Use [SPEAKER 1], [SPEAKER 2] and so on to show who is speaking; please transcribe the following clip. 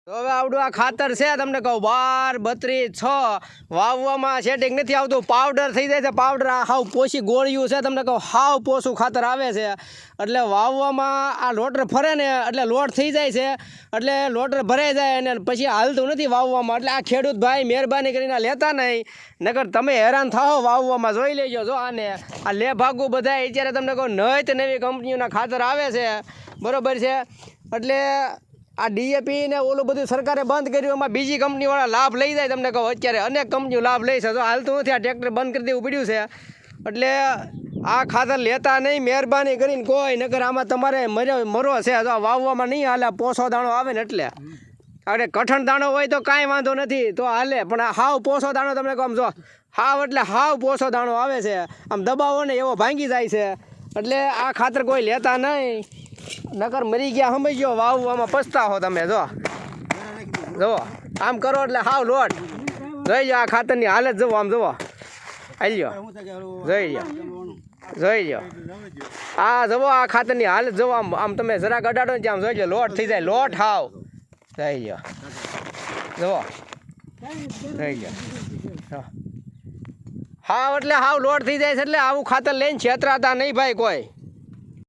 [SPEAKER 1] તો હવે આવડું આ ખાતર છે તમને કહું 12, 32, 6 વાવવામાં સેટિંગ નથી આવતું પાવડર થઈ જાય છે પાવડર આ હાવ પોસી ગોળિયું છે તમને કહું હાવ પોસું ખાતર આવે છે એટલે વાવવામાં આ લોટર ફરે ને એટલે લોટ થઈ જાય છે એટલે લોટર ભરાઈ જાય અને પછી હાલતું નથી વાવવામાં એટલે આ ખેડૂત ભાઈ મહેરબાની કરીને લેતા નહીં નકર તમે હેરાન થાઓ વાવવામાં જોઈ લેજો જો આને આ લે ભાગું બધા અત્યારે તમને કહું નવી નવી કંપનીઓના ખાતર આવે છે બરાબર છે એટલે આ ડીએપી ને ઓલું બધું સરકારે બંધ કર્યું એમાં બીજી કંપનીવાળા લાભ લઈ જાય તમને કહું અત્યારે અનેક કંપનીઓ લાભ લઈ છે તો હાલતું નથી આ ટ્રેક્ટર બંધ કરી દેવું પડ્યું છે એટલે આ ખાતર લેતા નહીં મહેરબાની કરીને કોઈ નકર આમાં તમારે મરો છે તો વાવવામાં નહીં હાલે પોસો દાણો આવે ને એટલે અરે કઠણ દાણો હોય તો કાંઈ વાંધો નથી તો હાલે પણ આ હાવ પોસો દાણો તમને કહું જો હાવ એટલે હાવ પોસો દાણો આવે છે આમ દબાવો ને એવો ભાંગી જાય છે એટલે આ ખાતર કોઈ લેતા નહીં નકર મરી ગયા સમજો વાવવામાં પછતાવો તમે જો આમ કરો એટલે હાવ લોટ જોઈ જાઓ આ ખાતરની હાલત જુઓ આમ જુઓ હાલ્યો જોઈ જાઓ આ જુઓ આ ખાતરની હાલત જુઓ આમ તમે જરાક અડાડો ને આમ જોઈ લો લોટ થઈ જાય લોટ હાવ જોઈ જાઓ જુઓ જોઈ જાઓ હાવ એટલે હાવ લોટ થઈ જાય છે એટલે આવું ખાતર લઈને છેતરાતા નહીં ભાઈ કોઈ